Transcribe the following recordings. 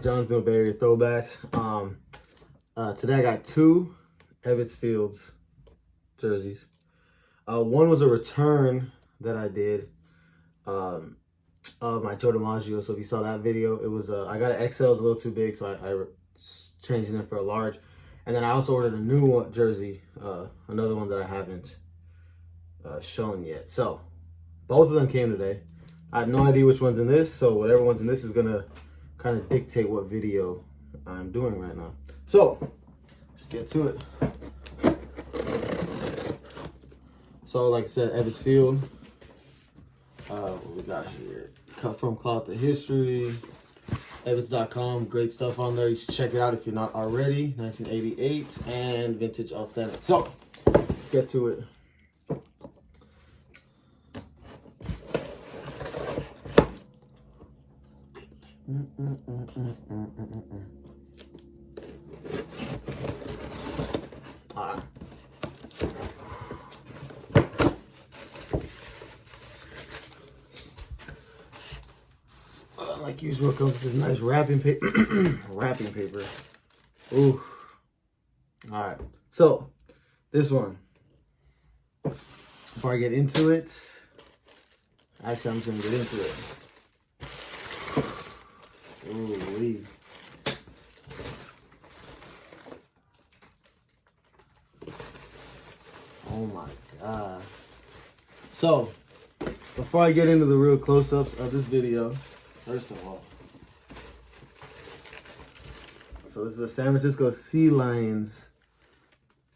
Jonathan Bay Area throwback. Today I got two Ebbets Fields jerseys. One was a return that I did of my Joe DiMaggio. So if you saw that video, it was I got an XL, it was a little too big, so I changed it for a large. And then I also ordered a new jersey, another one that I haven't shown yet. So both of them came today. I have no idea which one's in this, so whatever one's in this is gonna kind of dictate what video I'm doing right now. So let's get to it. So like I said, Ebbets Field. What we got here? Cut from Cloth to History. Ebbets.com, great stuff on there. You should check it out if you're not already. 1988 and vintage authentic. So let's get to it. All right. Like usual, comes with this nice wrapping paper. Wrapping paper. Ooh. All right. So this one. Before I get into it, actually, I'm just gonna get into it. Ooh-wee. Oh my God. So, before I get into the real close-ups of this video, first of all, so this is a San Francisco Sea Lions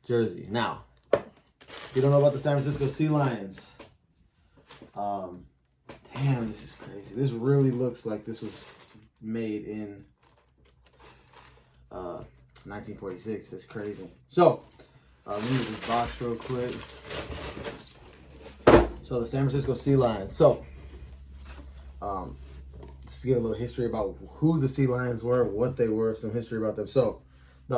jersey. Now, if you don't know about the San Francisco Sea Lions, damn, this is crazy. This really looks like this was made in 1946. That's crazy. So, let me use this box real quick. So, the San Francisco Sea Lions. So, just to give a little history about who the Sea Lions were, what they were, some history about them. So, the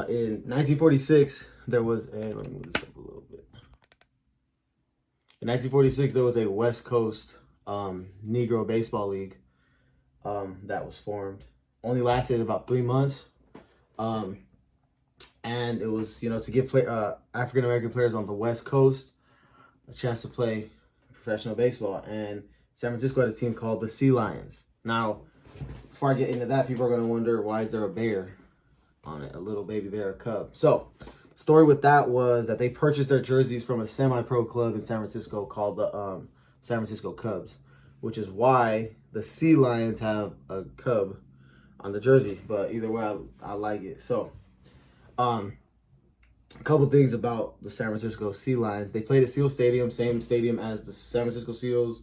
in 1946, there was a, let me move this up a little bit. In 1946, there was a West Coast Negro baseball league that was formed. Only lasted about 3 months. And it was, to give African American players on the West Coast a chance to play professional baseball. And San Francisco had a team called the Sea Lions. Now, before I get into that, people are going to wonder, why is there a bear on it? A little baby bear, a cub. So, the story with that was that they purchased their jerseys from a semi-pro club in San Francisco called the San Francisco Cubs, which is why the Sea Lions have a cub on the jersey. But either way, I like it. So, a couple things about the San Francisco Sea Lions. They played at Seal Stadium, same stadium as the San Francisco Seals,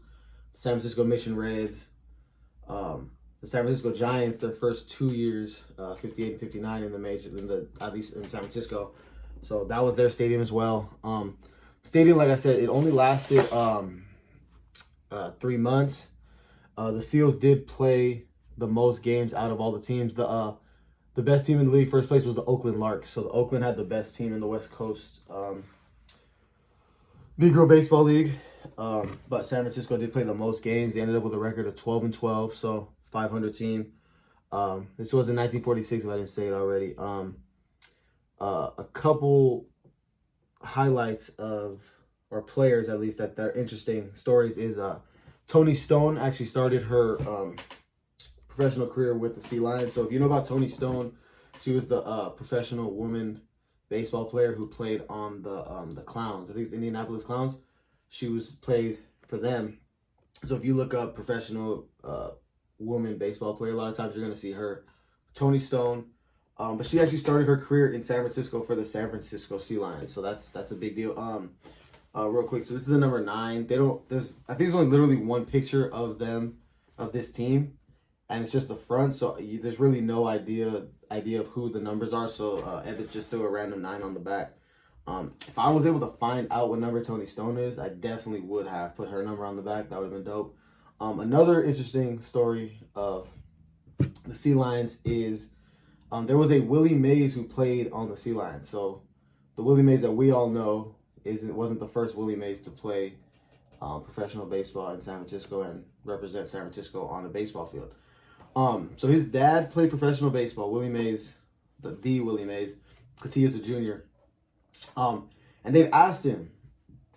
the San Francisco Mission Reds, the San Francisco Giants. Their first 2 years, 58 and 59 in the major, at least in San Francisco. So that was their stadium as well. Stadium, like I said, it only lasted 3 months. The Seals did play the most games out of all the teams. The best team in the league, first place, was the Oakland Larks. So the Oakland had the best team in the West Coast Negro Baseball League. But San Francisco did play the most games. They ended up with a record of 12-12, so 500 team. This was in 1946, if I didn't say it already. A couple highlights of, or players at least, that are interesting stories is Toni Stone actually started her professional career with the Sea Lions. So if you know about Toni Stone, she was the professional woman baseball player who played on the Clowns. I think it's the Indianapolis Clowns. She played for them. So if you look up professional woman baseball player, a lot of times you're going to see her, Toni Stone. But she actually started her career in San Francisco for the San Francisco Sea Lions. So that's a big deal. Real quick, so this is a number 9. I think there's only literally one picture of them, of this team, and it's just the front. So there's really no idea of who the numbers are. So Ebbets just threw a random 9 on the back. If I was able to find out what number Toni Stone is, I definitely would have put her number on the back. That would have been dope. Another interesting story of the Sea Lions is there was a Willie Mays who played on the Sea Lions. So the Willie Mays that we all know wasn't the first Willie Mays to play professional baseball in San Francisco and represent San Francisco on a baseball field. So his dad played professional baseball, Willie Mays, the Willie Mays, because he is a junior. And they've asked him,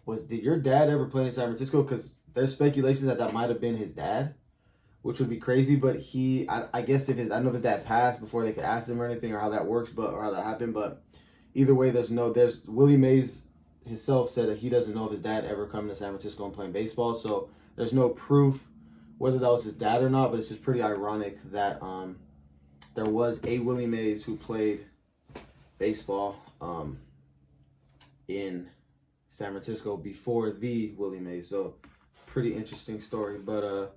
did your dad ever play in San Francisco? Because there's speculations that might have been his dad, which would be crazy. But I guess I don't know if his dad passed before they could ask him or anything, or how that works, or how that happened. But either way, there's Willie Mays himself said that he doesn't know if his dad ever come to San Francisco and playing baseball. So there's no proof whether that was his dad or not, but it's just pretty ironic that there was a Willie Mays who played baseball in San Francisco before the Willie Mays. So pretty interesting story. But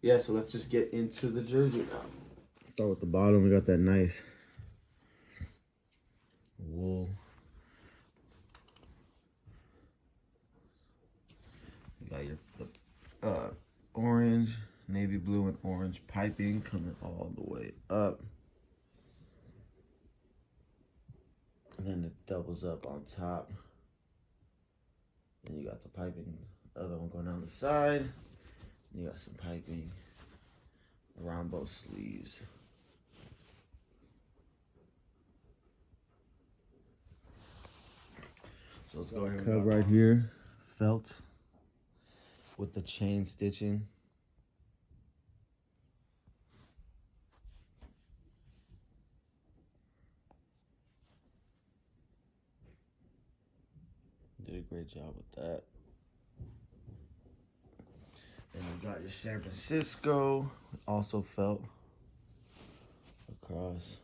yeah, so let's just get into the jersey now. Start with the bottom. We got that nice wool. You got your orange, navy blue, and orange piping coming all the way up. And then it doubles up on top. And you got the piping, the other one going down the side. And you got some piping around both sleeves. So let's go ahead and cut right here. Felt with the chain stitching. Did a great job with that. And you got your San Francisco, also felt across.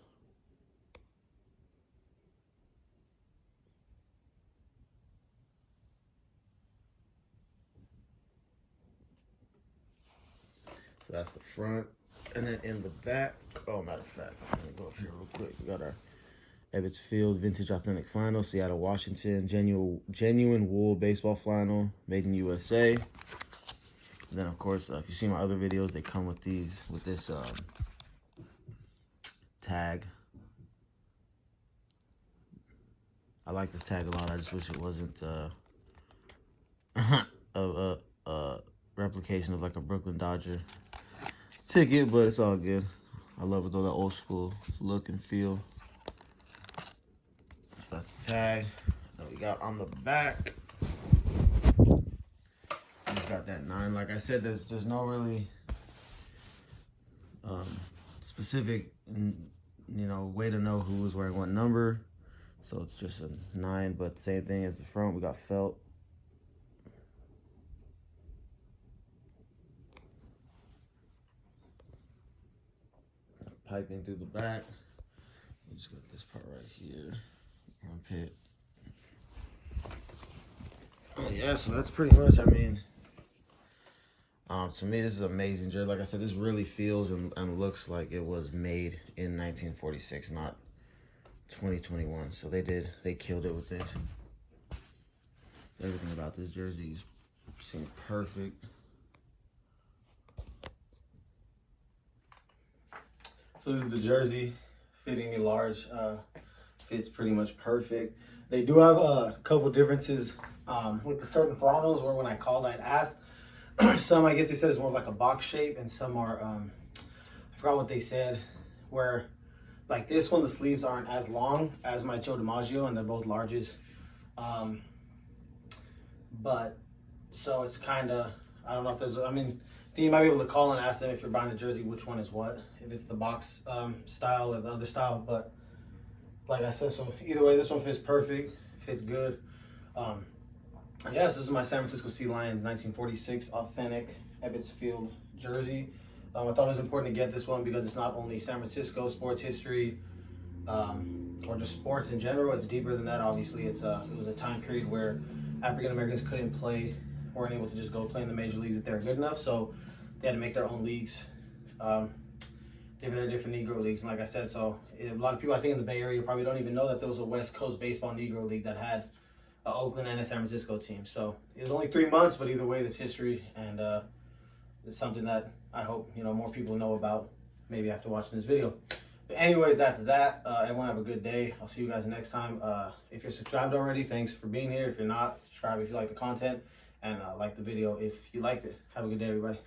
So that's the front. And then in the back, matter of fact, I'm gonna go up here real quick. We got our Ebbets Field Vintage Authentic Flannel, Seattle, Washington. Genuine wool baseball flannel, made in USA. And then, of course, if you see my other videos, they come with this tag. I like this tag a lot. I just wish it wasn't a replication of like a Brooklyn Dodger ticket, but it's all good. I love it though, that old school look and feel. So that's the tag that we got on the back. Just got that 9. Like I said, there's no really specific way to know who was wearing what number. So it's just a 9, but same thing as the front. We got felt. Piping through the back. We just got this part right here. Armpit. Yeah, so that's pretty much, I mean, to me, this is an amazing jersey. Like I said, this really feels and looks like it was made in 1946, not 2021. So they killed it with this. So everything about this jersey seems perfect. So this is the jersey, fitting me large, fits pretty much perfect. They do have a couple differences with the certain flannels, where when I called, I'd asked. Some, I guess they said it's more like a box shape, and some are, I forgot what they said, where like this one, the sleeves aren't as long as my Joe DiMaggio, and they're both larges. But, so it's kind of, I don't know if there's, I mean, you might be able to call and ask them if you're buying a jersey, which one is what, if it's the box style or the other style. But like I said, so either way, this one fits perfect, fits good. Yeah, so this is my San Francisco Sea Lions 1946 authentic Ebbets Field jersey. I thought it was important to get this one because it's not only San Francisco sports history or just sports in general. It's deeper than that. Obviously, it was a time period where African Americans couldn't play, weren't able to just go play in the major leagues if they're good enough. So they had to make their own leagues, different Negro leagues. And like I said, so a lot of people, I think in the Bay Area, probably don't even know that there was a West Coast baseball Negro league that had Oakland and a San Francisco team. So it was only 3 months, but either way, that's history, and it's something that I hope more people know about, maybe after watching this video. But anyways, that's that. Everyone have a good day. I'll see you guys next time. If you're subscribed already, thanks for being here. If you're not, subscribe if you like the content, and like the video if you liked it. Have a good day, everybody.